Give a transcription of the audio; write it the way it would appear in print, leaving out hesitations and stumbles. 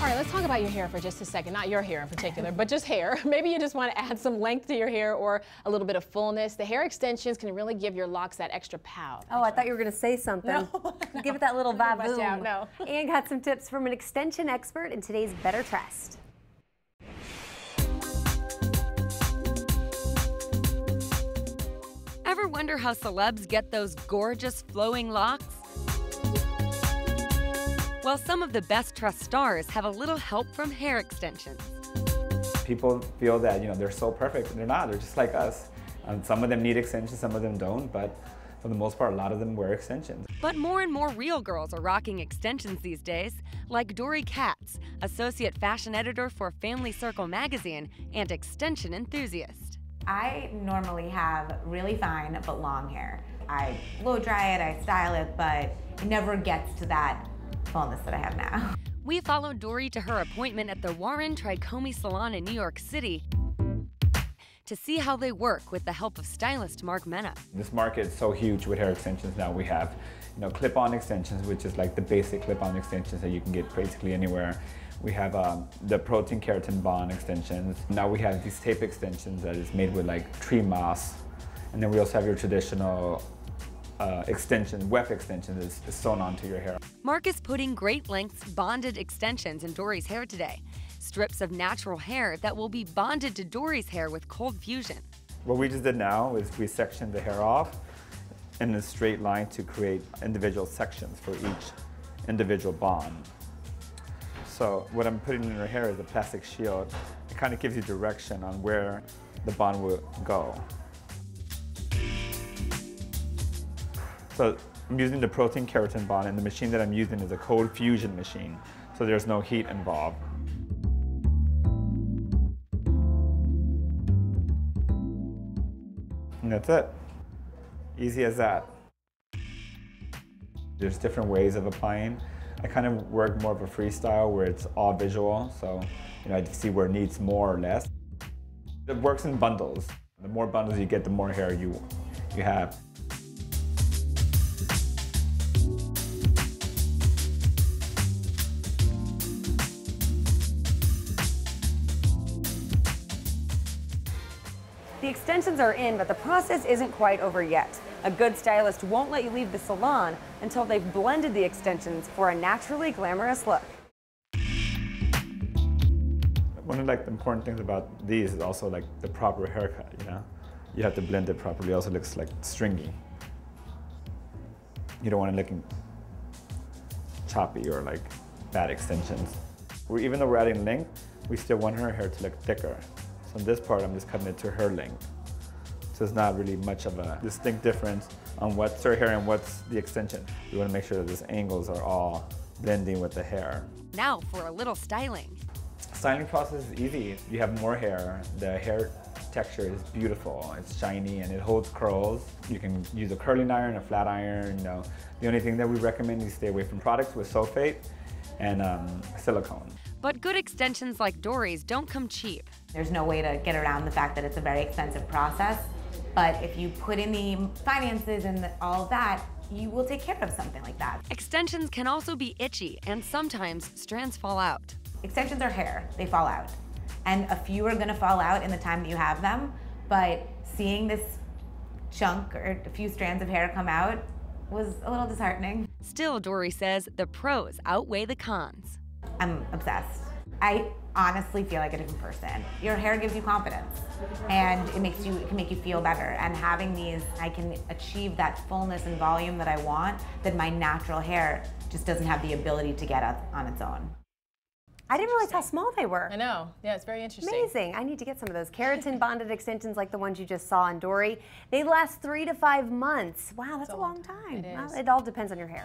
All right, let's talk about your hair for just a second. Not your hair in particular, but just hair. Maybe you just want to add some length to your hair or a little bit of fullness. The hair extensions can really give your locks that extra pout. Oh, I thought you were going to say something. No. Give it that little va-voom. Out, no. And got some tips from an extension expert in today's Better Trust. Ever wonder how celebs get those gorgeous flowing locks? Well, some of the best trust stars have a little help from hair extensions. People feel that, they're so perfect. They're not. They're just like us. Some of them need extensions, some of them don't, but for the most part, a lot of them wear extensions. But more and more real girls are rocking extensions these days, like Dory Katz, associate fashion editor for Family Circle magazine and extension enthusiast. I normally have really fine but long hair. I blow dry it, I style it, but it never gets to that fullness that I have now. We followed Dory to her appointment at the Warren Trichome Salon in New York City to see how they work with the help of stylist Mark Mena. This market is so huge with hair extensions now. We have, clip-on extensions, which is like the basic clip-on extensions that you can get basically anywhere. We have the protein keratin bond extensions. Now we have these tape extensions that is made with like tree moss. And then we also have your traditional extension, weft extension is sewn onto your hair. Mark is putting great lengths bonded extensions in Dory's hair today. Strips of natural hair that will be bonded to Dory's hair with cold fusion. What we just did now is we sectioned the hair off in a straight line to create individual sections for each individual bond. So what I'm putting in her hair is a plastic shield. It kind of gives you direction on where the bond will go. So I'm using the protein keratin bond, and the machine that I'm using is a cold fusion machine, so there's no heat involved. And that's it. Easy as that. There's different ways of applying. I kind of work more of a freestyle where it's all visual, so I just see where it needs more or less. It works in bundles. The more bundles you get, the more hair you have. The extensions are in, but the process isn't quite over yet. A good stylist won't let you leave the salon until they've blended the extensions for a naturally glamorous look. One of the important things about these is also the proper haircut, You have to blend it properly. It also looks like stringy. You don't want it looking choppy or bad extensions. Even though we're adding length, we still want her hair to look thicker. So in this part, I'm just cutting it to her length. So it's not really much of a distinct difference on what's her hair and what's the extension. We want to make sure that these angles are all blending with the hair. Now for a little styling. Styling process is easy. You have more hair. The hair texture is beautiful. It's shiny and it holds curls. You can use a curling iron, a flat iron. The only thing that we recommend is stay away from products with sulfate and silicone. But good extensions like Dory's don't come cheap. There's no way to get around the fact that it's a very expensive process, but if you put in the finances and all of that, you will take care of something like that. Extensions can also be itchy, and sometimes strands fall out. Extensions are hair, they fall out. And a few are gonna fall out in the time that you have them, but seeing this chunk or a few strands of hair come out was a little disheartening. Still, Dory says the pros outweigh the cons. I'm obsessed. I honestly feel like a different person. Your hair gives you confidence, and it can make you feel better. And having these, I can achieve that fullness and volume that I want that my natural hair just doesn't have the ability to get on its own. I didn't realize how small they were. I know. Yeah, it's very interesting. Amazing. I need to get some of those keratin bonded extensions like the ones you just saw on Dory. They last 3 to 5 months. Wow, that's a long time. It is. Well, it all depends on your hair.